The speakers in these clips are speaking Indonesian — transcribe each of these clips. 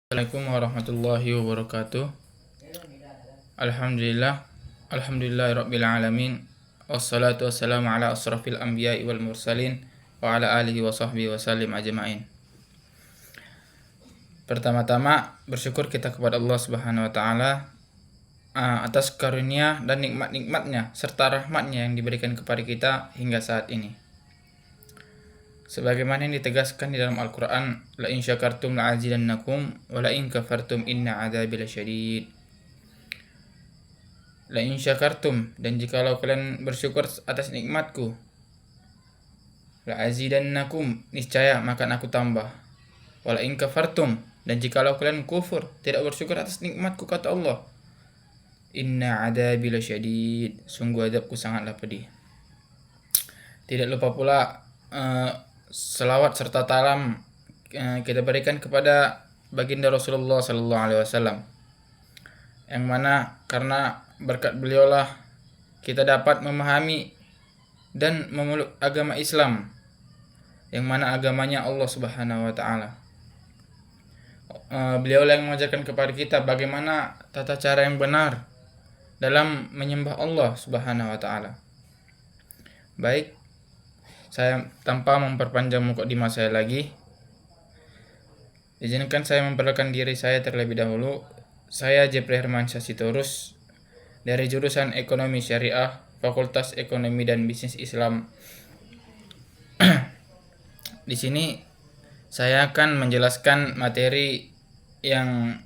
Assalamualaikum warahmatullahi wabarakatuh. Alhamdulillahirabbil alamin. Wassalatu wassalamu ala asrafil anbiya'i wal mursalin wa ala alihi wa sahbihi wasallim ajma'in. Pertama-tama bersyukur kita kepada Allah Subhanahu wa taala atas karunia dan nikmat-nikmatnya serta rahmatnya yang diberikan kepada kita hingga saat ini. Sebagaimana yang ditegaskan di dalam Al-Quran, la in syakartum la azidannakum wa la in kafartum inna adzabi lasyadid. La in syakartum, dan jikalau kalian bersyukur atas nikmatku, la azidannakum, niscaya akan aku tambah. Wa la in kafartum, dan jikalau kalian kufur, tidak bersyukur atas nikmatku, kata Allah, inna adzabi lasyadid, sungguh azabku sangatlah pedih. Tidak lupa pula selawat serta salam kita berikan kepada baginda Rasulullah sallallahu alaihi wasallam, yang mana karena berkat beliaulah kita dapat memahami dan memeluk agama Islam, yang mana agamanya Allah Subhanahu wa taala. Beliaulah yang mengajarkan kepada kita bagaimana tata cara yang benar dalam menyembah Allah Subhanahu wa taala. Baik, saya tanpa memperpanjang mukadimah saya lagi, izinkan saya memperkenalkan diri saya terlebih dahulu. Saya Jepri Hermansyah Sitorus dari jurusan Ekonomi Syariah, Fakultas Ekonomi dan Bisnis Islam. Di sini saya akan menjelaskan materi yang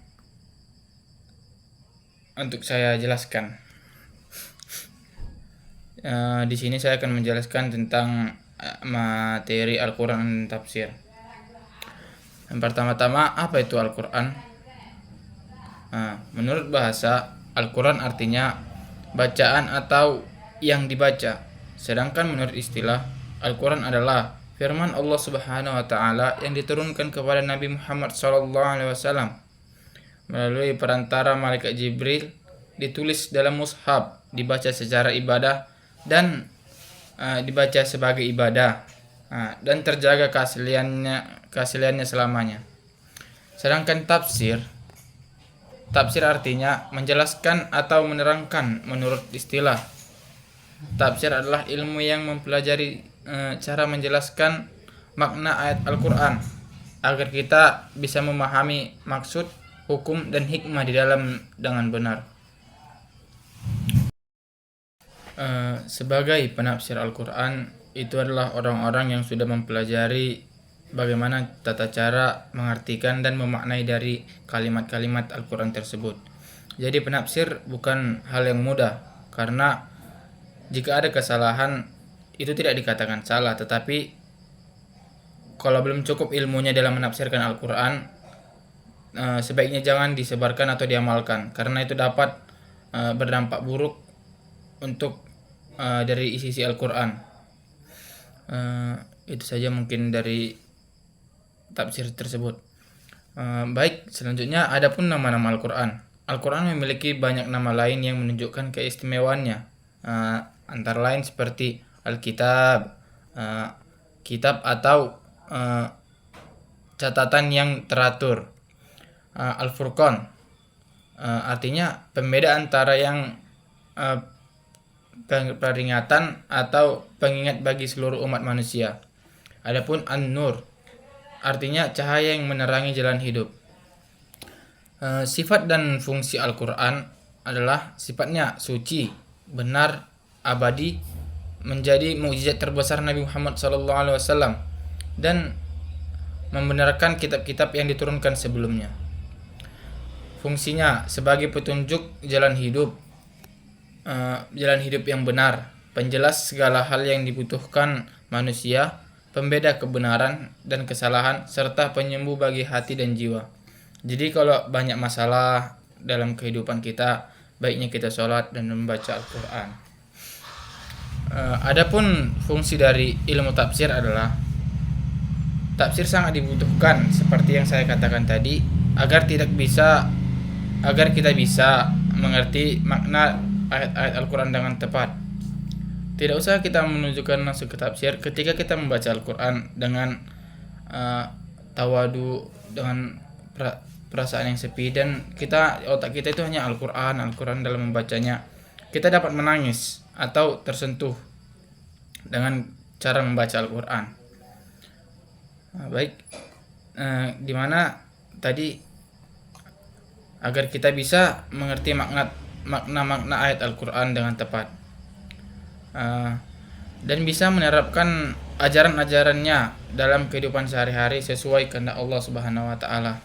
untuk saya jelaskan. Di sini saya akan menjelaskan tentang materi Al-Quran dan tafsir. Yang pertama-tama, apa itu Al-Quran? Menurut bahasa, Al-Quran artinya bacaan atau yang dibaca. Sedangkan menurut istilah, Al-Quran adalah firman Allah Subhanahu wa taala yang diturunkan kepada Nabi Muhammad SAW melalui perantara malaikat Jibril, ditulis dalam mushaf, dibaca secara ibadah dan dibaca sebagai ibadah, dan terjaga keasliannya selamanya. Sedangkan tafsir artinya menjelaskan atau menerangkan menurut istilah. Tafsir adalah ilmu yang mempelajari cara menjelaskan makna ayat Al-Quran agar kita bisa memahami maksud, hukum, dan hikmah di dalam dengan benar. Sebagai penafsir Al-Quran, itu adalah orang-orang yang sudah mempelajari bagaimana tata cara mengartikan dan memaknai dari kalimat-kalimat Al-Quran tersebut. Jadi penafsir bukan hal yang mudah, karena jika ada kesalahan itu tidak dikatakan salah, tetapi kalau belum cukup ilmunya dalam menafsirkan Al-Quran, sebaiknya jangan disebarkan atau diamalkan, karena itu dapat berdampak buruk untuk dari isi Al-Quran. Itu saja mungkin dari tafsir tersebut. Baik, selanjutnya adapun nama-nama Al-Quran. Al-Quran memiliki banyak nama lain yang menunjukkan keistimewaannya. Antara lain seperti Al-Kitab, kitab atau catatan yang teratur. Al-Furqan, artinya pembeda antara yang peringatan atau pengingat bagi seluruh umat manusia. Adapun An-Nur, artinya cahaya yang menerangi jalan hidup. Sifat dan fungsi Al-Quran adalah sifatnya suci, benar, abadi, menjadi mukjizat terbesar Nabi Muhammad SAW, dan membenarkan kitab-kitab yang diturunkan sebelumnya. Fungsinya sebagai petunjuk jalan hidup yang benar, penjelas segala hal yang dibutuhkan manusia, pembeda kebenaran dan kesalahan, serta penyembuh bagi hati dan jiwa. Jadi kalau banyak masalah dalam kehidupan kita, baiknya kita sholat dan membaca Al-Quran. Adapun fungsi dari ilmu tafsir adalah, tafsir sangat dibutuhkan seperti yang saya katakan tadi, agar kita bisa mengerti makna ayat-ayat Al-Quran dengan tepat. Tidak usah kita menunjukkan langsung ke tafsir ketika kita membaca Al-Quran dengan tawadu, dengan perasaan yang sepi, dan otak kita itu hanya Al-Quran dalam membacanya. Kita dapat menangis atau tersentuh dengan cara membaca Al-Quran. Baik, dimana tadi agar kita bisa mengerti makna ayat Al-Quran dengan tepat, dan bisa menerapkan ajaran-ajarannya dalam kehidupan sehari-hari sesuai kehendak Allah Subhanahu wa taala.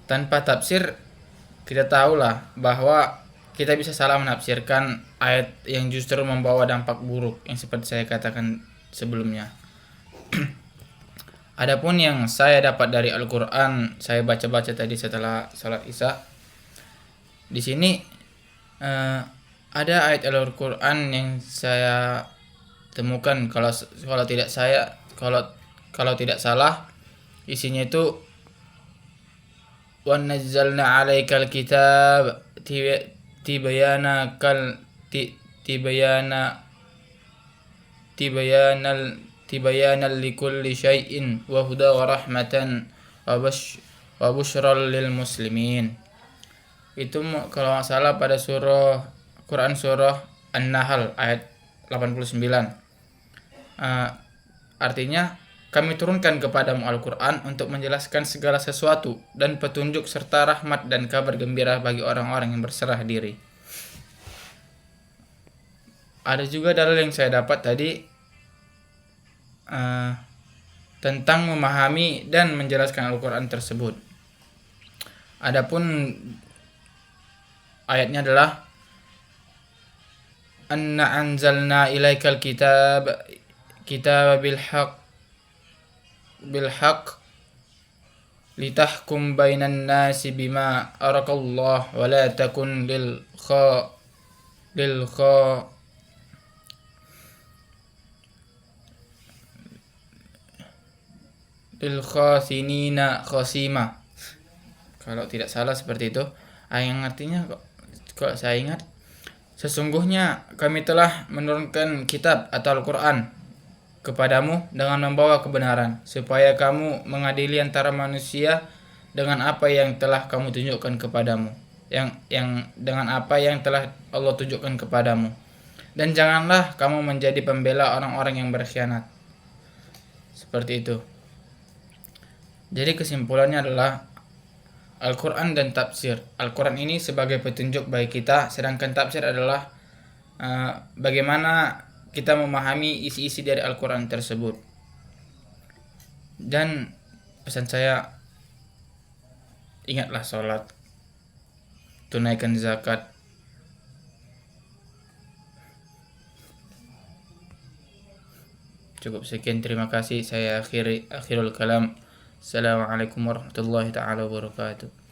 Tanpa tafsir, kita tahulah bahwa kita bisa salah menafsirkan ayat yang justru membawa dampak buruk yang seperti saya katakan sebelumnya. Adapun yang saya dapat dari Al-Quran, saya baca-baca tadi setelah salat Isya. Di sini ada ayat Al-Quran yang saya temukan, kalau tidak salah isinya itu wa nazzalna 'alaikal kitab tibayana likulli syai'in wa huda wa rahmatan wa busyral lil muslimin. Itu kalau nggak salah pada Quran surah An-Nahl ayat 89. Artinya, kami turunkan kepadamu Al-Quran untuk menjelaskan segala sesuatu dan petunjuk serta rahmat dan kabar gembira bagi orang-orang yang berserah diri. Ada juga dalil yang saya dapat tadi tentang memahami dan menjelaskan Al-Quran tersebut. Adapun ayatnya adalah Anna anzalna ilaikal kitab bil haqq litahkum bainan nasi bima arakallah wa la takun lil khasinina khasima. Kalau tidak salah seperti itu. Yang artinya kok saya ingat, sesungguhnya kami telah menurunkan kitab atau Al-Quran kepadamu dengan membawa kebenaran, supaya kamu mengadili antara manusia dengan apa yang telah kamu tunjukkan kepadamu, yang dengan apa yang telah Allah tunjukkan kepadamu, dan janganlah kamu menjadi pembela orang-orang yang berkhianat. Seperti itu. Jadi kesimpulannya adalah Al-Quran dan tafsir. Al-Quran ini sebagai petunjuk bagi kita, sedangkan tafsir adalah bagaimana kita memahami isi-isi dari Al-Quran tersebut. Dan pesan saya, ingatlah sholat, tunaikan zakat. Cukup sekian, terima kasih. Saya akhirul kalam. Assalamualaikum warahmatullahi taala wabarakatuh.